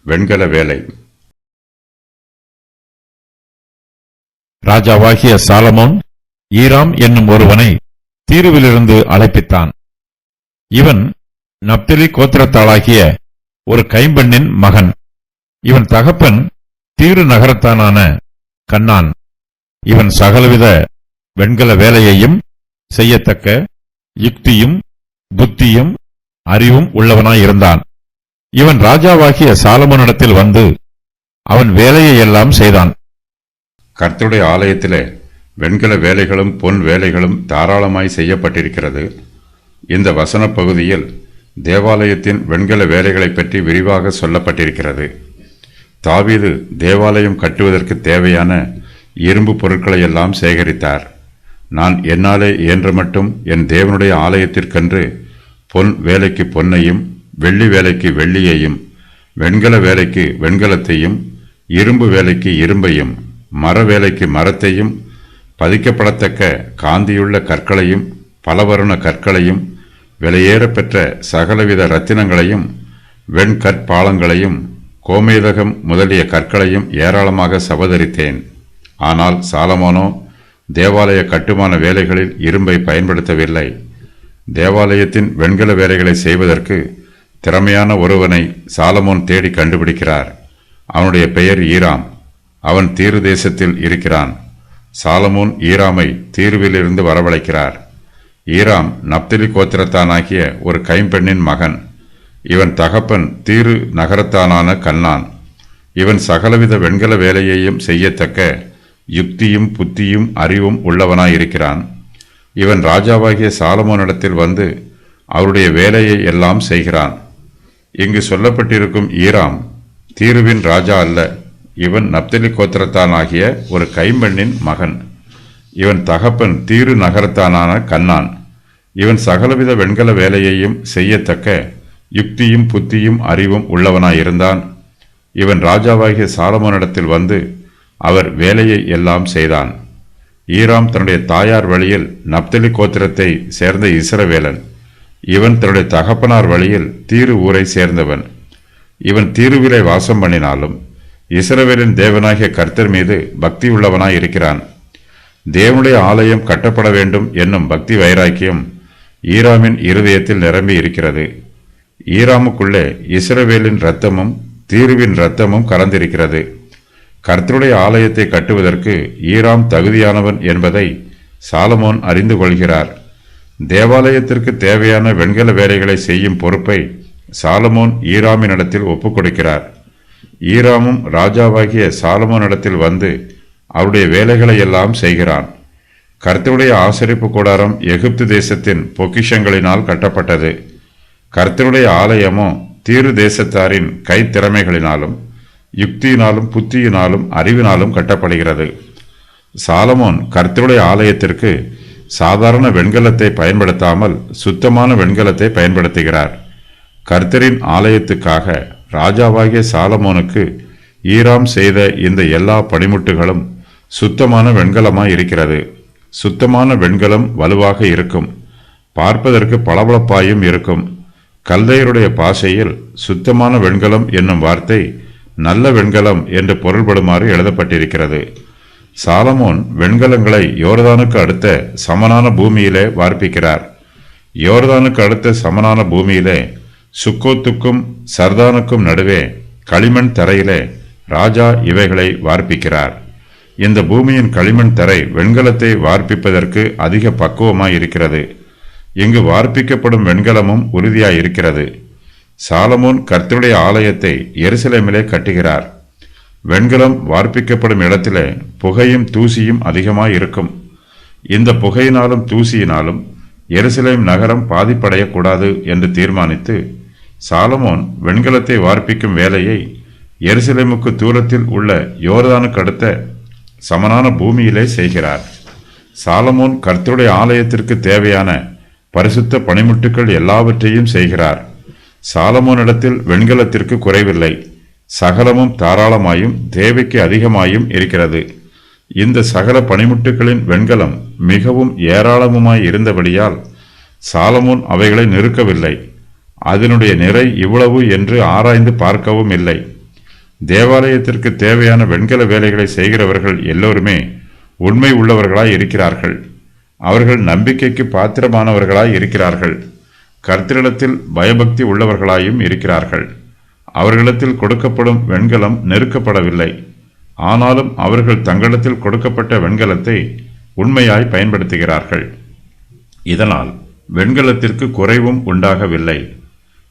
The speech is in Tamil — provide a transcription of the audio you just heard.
வெண்கல வேலை. ராஜாவாகிய சாலமோன் ஈராம் என்னும் ஒருவனை தீருவிலிருந்து அழைப்பித்தான். இவன் நப்தலி கோத்திரத்தாளாகிய ஒரு கைம்பெண்ணின் மகன். இவன் தகப்பன் தீரு நகரத்தானான கண்ணான். இவன் சகலவித வெண்கல வேலையையும் செய்யத்தக்க யுக்தியும் புத்தியும் அறிவும் உள்ளவனாயிருந்தான். இவன் ராஜாவாகிய சாலமோனிடத்தில் வந்து அவன் வேலையை எல்லாம் செய்தான். கர்த்தருடைய ஆலயத்திலே வெண்கல வேலைகளும் பொன் வேலைகளும் தாராளமாய் செய்யப்பட்டிருக்கிறது. இந்த வசன பகுதியில் தேவாலயத்தின் வெண்கல வேலைகளை பற்றி விரிவாக சொல்லப்பட்டிருக்கிறது. தாவீது தேவாலயம் கட்டுவதற்கு தேவையான இரும்பு பொருட்களை எல்லாம் சேகரித்தார். நான் என்னாலே இயன்ற மட்டும் என் தேவனுடைய ஆலயத்திற்கென்று பொன் வேலைக்கு பொன்னையும் வெள்ளி வேலைக்கு வெள்ளியையும் வெண்கல வேலைக்கு வெண்கலத்தையும் இரும்பு வேலைக்கு இரும்பையும் மர வேலைக்கு மரத்தையும் பதிக்கப்படத்தக்க காந்தியுள்ள கற்களையும் பலவருண கற்களையும் விலையேற பெற்ற சகலவித இரத்தினங்களையும் வெண்கற்பாலங்களையும் கோமேதகம் முதலிய கற்களையும் ஏராளமாக சபதரித்தேன். ஆனால் சாலமோனோ தேவாலய கட்டுமான வேலைகளில் இரும்பை பயன்படுத்தவில்லை. தேவாலயத்தின் வெண்கல வேலைகளை செய்வதற்கு திறமையான ஒருவனை சாலமோன் தேடி கண்டுபிடிக்கிறார். அவனுடைய பெயர் ஈராம். அவன் தீரு தேசத்தில் இருக்கிறான். சாலமோன் ஈராமை தீருவிலிருந்து வரவழைக்கிறார். ஈராம் நப்தலி கோத்திரத்தானாகிய ஒரு கைம்பெண்ணின் மகன். இவன் தகப்பன் தீரு நகரத்தானான கண்ணான். இவன் சகலவித வெண்கல வேலையையும் செய்யத்தக்க யுக்தியும் புத்தியும் அறிவும் உள்ளவனாயிருக்கிறான். இவன் ராஜாவாகிய சாலமோனிடத்தில் வந்து அவருடைய வேலையை எல்லாம் செய்கிறான். இங்கு சொல்லப்பட்டிருக்கும் ஈராம் தீருவின் ராஜா அல்ல. இவன் நப்தலி கோத்திரத்தானாகிய ஒரு கைம்பெண்ணின் மகன். இவன் தகப்பன் தீரு நகரத்தானான கண்ணான். இவன் சகலவித வெண்கல வேலையையும் செய்யத்தக்க யுக்தியும் புத்தியும் அறிவும் உள்ளவனாயிருந்தான். இவன் ராஜாவாகிய சாலமோனிடத்தில் வந்து அவர் வேலையை எல்லாம் செய்தான். ஈராம் தன்னுடைய தாயார் வழியில் நப்தலி கோத்திரத்தை சேர்ந்த இஸ்ரவேலன். இவன் தன்னுடைய தகப்பனார் வழியில் தீரு ஊரை சேர்ந்தவன். இவன் தீருவிலே வாசம் பண்ணினாலும் இஸ்ரவேலின் தேவனாகிய கர்த்தர் மீது பக்தி உள்ளவனாய் இருக்கிறான். தேவனுடைய ஆலயம் கட்டப்பட வேண்டும் என்னும் பக்தி வைராக்கியம் ஈராமின் இருதயத்தில் நிரம்பி இருக்கிறது. ஈராமுக்குள்ளே இஸ்ரவேலின் இரத்தமும் தீருவின் இரத்தமும் கலந்திருக்கிறது. கர்த்தருடைய ஆலயத்தை கட்டுவதற்கு ஈராம் தகுதியானவன் என்பதை சாலமோன் அறிந்து கொள்கிறார். தேவாலயத்திற்கு தேவையான வெண்கல வேலைகளை செய்யும் பொறுப்பை சாலமோன் ஈராமினிடத்தில் ஒப்புக் கொடுக்கிறார். ஈராமும் ராஜாவாகிய சாலமோனிடத்தில் வந்து அவருடைய வேலைகளை எல்லாம் செய்கிறான். கர்த்தருடைய ஆசரிப்பு கூடாரம் எகிப்து தேசத்தின் பொக்கிஷங்களினால் கட்டப்பட்டது. கர்த்தருடைய ஆலயமோ தீரு தேசத்தாரின் கைத்திறமைகளினாலும் யுக்தியினாலும் புத்தியினாலும் அறிவினாலும் கட்டப்படுகிறது. சாலமோன் கர்த்தருடைய ஆலயத்திற்கு சாதாரண வெண்கலத்தை பயன்படுத்தாமல் சுத்தமான வெண்கலத்தை பயன்படுத்துகிறார். கர்த்தரின் ஆலயத்துக்காக ராஜாவாகிய சாலமோனுக்கு ஈராம் செய்த இந்த எல்லா பணிமுட்டுகளும் சுத்தமான வெண்கலமாய் இருக்கிறது. சுத்தமான வெண்கலம் வலுவாக இருக்கும், பார்ப்பதற்கு பளபளப்பாயும் இருக்கும். கல்தையருடைய பாஷையில் சுத்தமான வெண்கலம் என்னும் வார்த்தை நல்ல வெண்கலம் என்று பொருள்படுமாறு எழுதப்பட்டிருக்கிறது. சாலமோன் வெண்கலங்களை யோர்தானுக்கு அடுத்த சமனான பூமியிலே வார்ப்பிக்கிறார். யோர்தானுக்கு அடுத்த சமனான பூமியிலே சுக்கோத்துக்கும் சர்தானுக்கும் நடுவே களிமண் தரையிலே ராஜா இவைகளை வார்ப்பிக்கிறார். இந்த பூமியின் களிமண் தரை வெண்கலத்தை வார்ப்பிப்பதற்கு அதிக பக்குவமாயிருக்கிறது. இங்கு வார்ப்பிக்கப்படும் வெண்கலமும் உறுதியாயிருக்கிறது. சாலமோன் கர்த்தருடைய ஆலயத்தை எருசலேமிலே கட்டுகிறார். வெண்கலம் வார்ப்பிக்கப்படும் இடத்திலே புகையும் தூசியும் அதிகமாயிருக்கும். இந்த புகையினாலும் தூசியினாலும் எருசலேம் நகரம் பாதிப்படையக்கூடாது என்று தீர்மானித்து சாலமோன் வெண்கலத்தை வார்ப்பிக்கும் வேலையை எருசலேமுக்கு தூரத்தில் உள்ள யோர்தானுக்கு அடுத்த சமனான பூமியிலே செய்கிறார். சாலமோன் கர்த்தருடைய ஆலயத்திற்கு தேவையான பரிசுத்த பணிமுட்டுக்கள் எல்லாவற்றையும் செய்கிறார். சாலமோனிடத்தில் வெண்கலத்திற்கு குறைவில்லை. சகலமும் தாராளமாயும் தேவைக்கு அதிகமாயும் இருக்கிறது. இந்த சகல பணிமுட்டுகளின் வெண்கலம் மிகவும் ஏராளமுமாய் இருந்தபடியால் சாலமோன் அவைகளை நிறுக்கவில்லை. அதனுடைய நிறை இவ்வளவு என்று ஆராய்ந்து பார்க்கவும் இல்லை. தேவாலயத்திற்கு தேவையான வெண்கல வேலைகளை செய்கிறவர்கள் எல்லோருமே உண்மை உள்ளவர்களாய் இருக்கிறார்கள். அவர்கள் நம்பிக்கைக்கு பாத்திரமானவர்களாய் இருக்கிறார்கள். கர்த்தரிடத்தில் பயபக்தி உள்ளவர்களாயும் இருக்கிறார்கள். அவர்களிடத்தில் கொடுக்கப்படும் வெண்கலம் நெருக்கப்படவில்லை. ஆனாலும் அவர்கள் தங்களிடத்தில் கொடுக்கப்பட்ட வெண்கலத்தை உண்மையாய் பயன்படுத்துகிறார்கள். இதனால் வெண்கலத்திற்கு குறைவும் உண்டாகவில்லை.